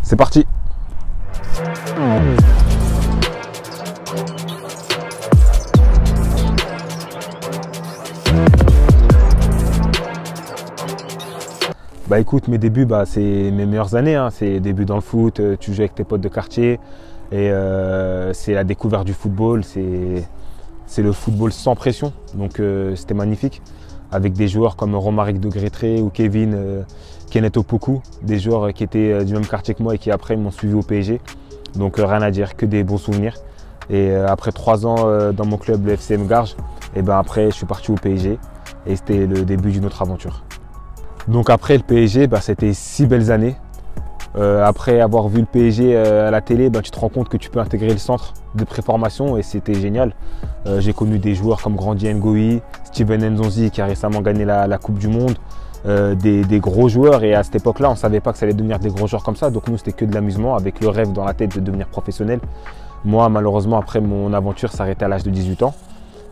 C'est parti. Bah écoute, mes débuts, c'est mes meilleures années, hein. C'est les débuts dans le foot, tu joues avec tes potes de quartier et c'est la découverte du football, c'est le football sans pression, donc c'était magnifique. Avec des joueurs comme Romaric de Grétré ou Kenneth Opoku, des joueurs qui étaient du même quartier que moi et qui après m'ont suivi au PSG. Donc rien à dire, que des bons souvenirs. Et après 3 ans dans mon club, le FCM Garges, et ben après je suis parti au PSG et c'était le début d'une autre aventure. Donc après le PSG, c'était 6 belles années. Après avoir vu le PSG à la télé, tu te rends compte que tu peux intégrer le centre de préformation et c'était génial. J'ai connu des joueurs comme Grandi Ngoyi, Steven Nzonzi qui a récemment gagné la Coupe du Monde, des gros joueurs, et à cette époque-là on ne savait pas que ça allait devenir des gros joueurs comme ça, donc nous c'était que de l'amusement avec le rêve dans la tête de devenir professionnel. Moi malheureusement après mon aventure s'arrêtait à l'âge de 18 ans.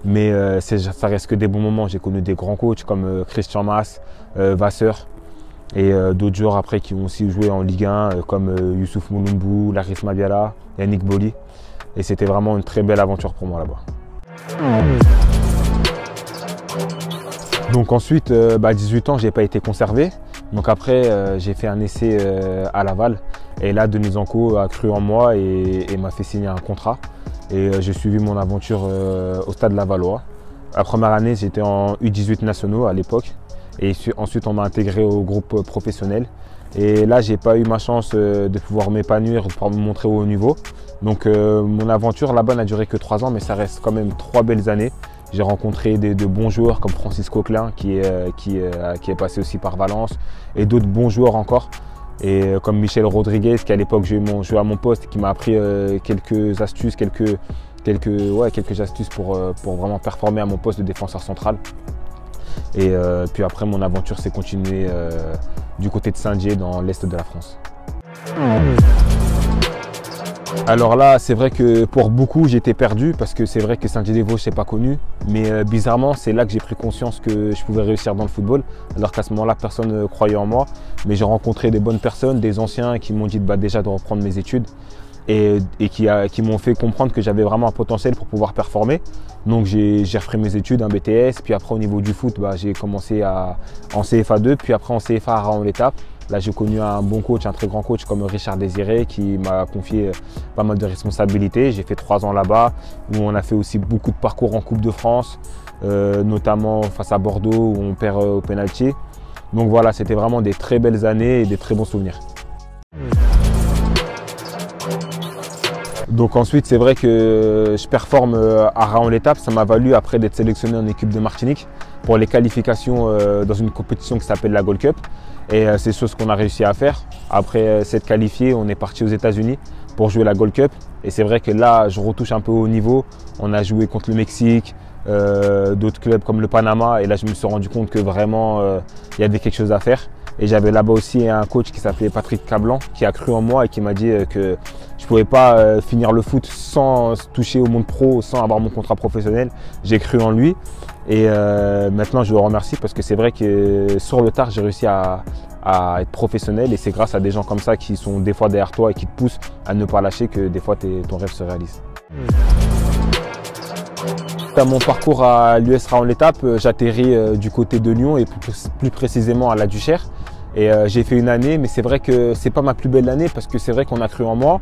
Mais ça reste que des bons moments. J'ai connu des grands coachs comme Christian Mas, Vasseur et d'autres joueurs après qui ont aussi joué en Ligue 1 comme Youssouf Moulombou, Laris Mabiala, Yannick Boli. Et c'était vraiment une très belle aventure pour moi là-bas. Donc ensuite, à 18 ans, je n'ai pas été conservé. Donc après, j'ai fait un essai à Laval. Et là, Denis Zanco a cru en moi et m'a fait signer un contrat. Et j'ai suivi mon aventure au Stade Lavallois. La première année, j'étais en U18 nationaux à l'époque. Et ensuite, on m'a intégré au groupe professionnel. Et là, j'ai pas eu ma chance de pouvoir m'épanouir, de pouvoir me montrer au haut niveau. Donc mon aventure là-bas n'a duré que 3 ans, mais ça reste quand même 3 belles années. J'ai rencontré de bons joueurs comme Francis Coquelin qui est passé aussi par Valence, et d'autres bons joueurs encore. Et comme Michel Rodriguez qui à l'époque jouait à mon poste, qui m'a appris quelques astuces, quelques astuces pour vraiment performer à mon poste de défenseur central. Et puis après mon aventure s'est continuée du côté de Saint-Dié dans l'est de la France. Alors là, c'est vrai que pour beaucoup, j'étais perdu parce que c'est vrai que Saint-Dié-des-Vosges, c'est pas connu. Mais bizarrement, c'est là que j'ai pris conscience que je pouvais réussir dans le football. Alors qu'à ce moment-là, personne ne croyait en moi. Mais j'ai rencontré des bonnes personnes, des anciens qui m'ont dit déjà de reprendre mes études et qui m'ont fait comprendre que j'avais vraiment un potentiel pour pouvoir performer. Donc j'ai repris mes études, un BTS. Puis après, au niveau du foot, j'ai commencé en CFA 2, puis après en CFA à Raon-l'Étape. Là, j'ai connu un bon coach, un très grand coach comme Richard Désiré qui m'a confié pas mal de responsabilités. J'ai fait 3 ans là-bas où on a fait aussi beaucoup de parcours en Coupe de France, notamment face à Bordeaux où on perd au pénalty. Donc voilà, c'était vraiment des très belles années et des très bons souvenirs. Donc ensuite, c'est vrai que je performe à Raon-l'Étape. Ça m'a valu après d'être sélectionné en équipe de Martinique pour les qualifications dans une compétition qui s'appelle la Gold Cup. Et c'est chose qu'on a réussi à faire. Après s'être qualifié, on est parti aux États-Unis pour jouer la Gold Cup. Et c'est vrai que là, je retouche un peu au niveau. On a joué contre le Mexique, d'autres clubs comme le Panama. Et là, je me suis rendu compte que vraiment, il y avait quelque chose à faire. Et j'avais là-bas aussi un coach qui s'appelait Patrick Cablan qui a cru en moi et qui m'a dit que je ne pouvais pas finir le foot sans toucher au monde pro, sans avoir mon contrat professionnel. J'ai cru en lui et maintenant je le remercie parce que c'est vrai que sur le tard j'ai réussi à être professionnel et c'est grâce à des gens comme ça qui sont des fois derrière toi et qui te poussent à ne pas lâcher que des fois ton rêve se réalise. Dans mon parcours à l'US Raon-l'Étape, j'atterris du côté de Lyon et plus précisément à la Duchère. Et j'ai fait une année, mais c'est vrai que c'est pas ma plus belle année parce que c'est vrai qu'on a cru en moi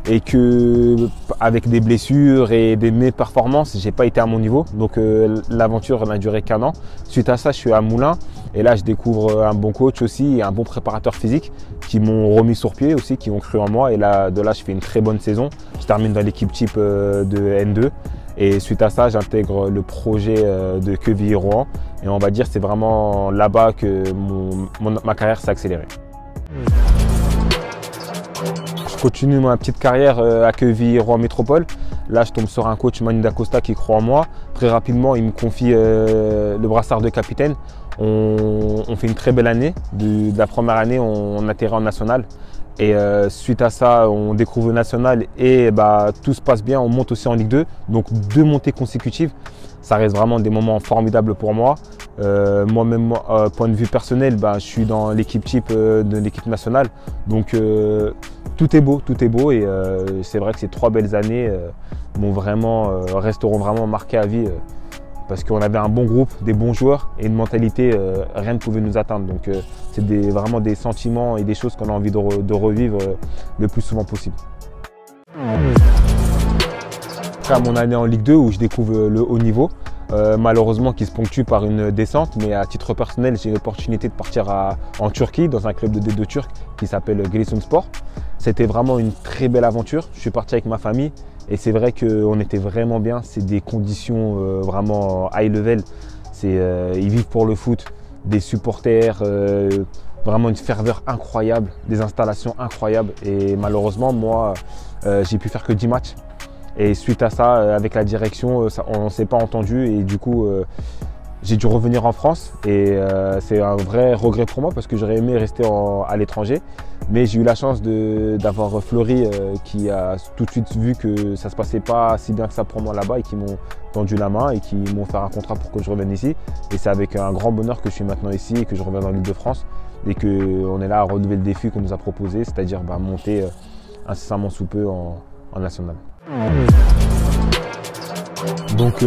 et que avec des blessures et des méperformances, j'ai pas été à mon niveau. Donc l'aventure n'a duré qu'1 an. Suite à ça, je suis à Moulins et là je découvre un bon coach aussi et un bon préparateur physique qui m'ont remis sur pied aussi, qui ont cru en moi. Et là, de là, je fais une très bonne saison. Je termine dans l'équipe type de N2. Et suite à ça, j'intègre le projet de Quevilly-Rouen. Et on va dire que c'est vraiment là-bas que ma carrière s'est accélérée. Je continue ma petite carrière à Quevilly-Rouen Métropole. Là, je tombe sur un coach, Manu Dacosta, qui croit en moi. Très rapidement, il me confie le brassard de capitaine. On fait une très belle année. De la première année, on atterrit en national. Et suite à ça, on découvre le national et tout se passe bien. On monte aussi en Ligue 2. Donc 2 montées consécutives. Ça reste vraiment des moments formidables pour moi. Moi-même, point de vue personnel, je suis dans l'équipe type de l'équipe nationale. Donc Tout est beau et c'est vrai que ces 3 belles années resteront vraiment marquées à vie parce qu'on avait un bon groupe, des bons joueurs et une mentalité, rien ne pouvait nous atteindre. Donc c'est vraiment des sentiments et des choses qu'on a envie de revivre le plus souvent possible. Après, à mon année en Ligue 2 où je découvre le haut niveau, malheureusement qui se ponctue par une descente, mais à titre personnel, j'ai eu l'opportunité de partir en Turquie, dans un club de D2 turc qui s'appelle Giresunspor. C'était vraiment une très belle aventure. Je suis parti avec ma famille et c'est vrai qu'on était vraiment bien. C'est des conditions vraiment high level. Ils vivent pour le foot, des supporters, vraiment une ferveur incroyable, des installations incroyables. Et malheureusement, moi, j'ai pu faire que 10 matchs. Et suite à ça, avec la direction, on ne s'est pas entendu et du coup, j'ai dû revenir en France. Et c'est un vrai regret pour moi parce que j'aurais aimé rester à l'étranger. Mais j'ai eu la chance d'avoir Fleury qui a tout de suite vu que ça ne se passait pas si bien que ça pour moi là-bas et qui m'ont tendu la main et qui m'ont fait un contrat pour que je revienne ici. Et c'est avec un grand bonheur que je suis maintenant ici et que je reviens dans l'Île-de-France et qu'on est là à relever le défi qu'on nous a proposé, c'est-à-dire monter incessamment sous peu en national. Donc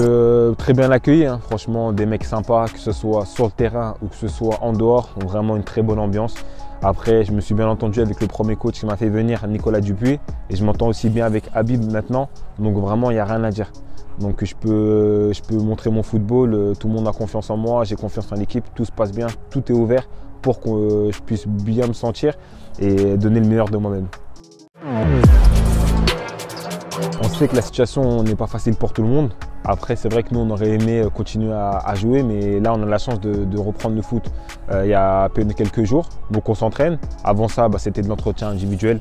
très bien accueilli, hein. Franchement des mecs sympas, que ce soit sur le terrain ou que ce soit en dehors, donc vraiment une très bonne ambiance. Après je me suis bien entendu avec le premier coach qui m'a fait venir, Nicolas Dupuis, et je m'entends aussi bien avec Habib maintenant, donc vraiment il n'y a rien à dire. Donc je peux montrer mon football, tout le monde a confiance en moi, j'ai confiance en l'équipe, tout se passe bien, tout est ouvert pour que je puisse bien me sentir et donner le meilleur de moi-même. On sait que la situation n'est pas facile pour tout le monde. Après, c'est vrai que nous, on aurait aimé continuer à jouer, mais là, on a la chance de reprendre le foot il y a à peine quelques jours. Donc, on s'entraîne. Avant ça, c'était de l'entretien individuel.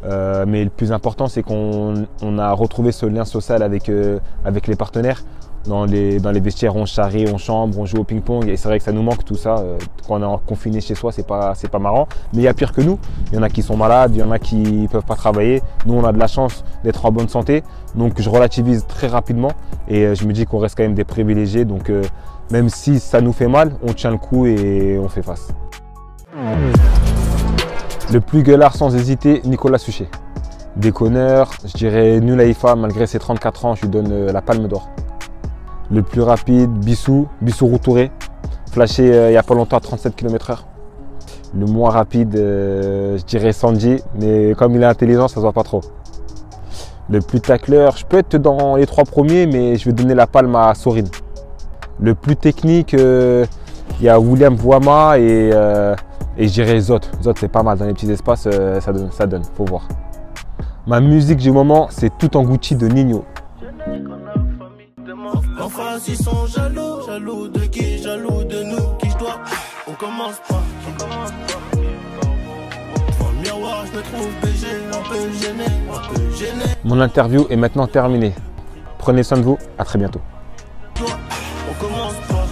Mais le plus important, c'est qu'on a retrouvé ce lien social avec les partenaires. Dans les vestiaires, on charrie, on chambre, on joue au ping-pong. Et c'est vrai que ça nous manque tout ça. Quand on est confiné chez soi, c'est pas marrant. Mais il y a pire que nous. Il y en a qui sont malades, il y en a qui ne peuvent pas travailler. Nous, on a de la chance d'être en bonne santé. Donc, je relativise très rapidement. Et je me dis qu'on reste quand même des privilégiés. Donc, même si ça nous fait mal, on tient le coup et on fait face. Le plus gueulard sans hésiter, Nicolas Suchet. Déconneur, je dirais nul à IFA. Malgré ses 34 ans, je lui donne la palme d'or. Le plus rapide, Bissou Routouré, flashé il n'y a pas longtemps à 37 km/h. Le moins rapide, je dirais Sanji, mais comme il est intelligent, ça se voit pas trop. Le plus tacleur, je peux être dans les 3 premiers, mais je vais donner la palme à Sorine. Le plus technique, il y a William Vuama et je dirais Zot. Zot, c'est pas mal dans les petits espaces, ça donne, faut voir. Ma musique du moment, c'est Tout en Gucci de Nino. En face ils sont jaloux, jaloux de qui, jaloux de nous, qui je dois, on commence pas. Devant le miroir je me trouve BG, un peu gêné. Mon interview est maintenant terminée. Prenez soin de vous, à très bientôt. On commence pas.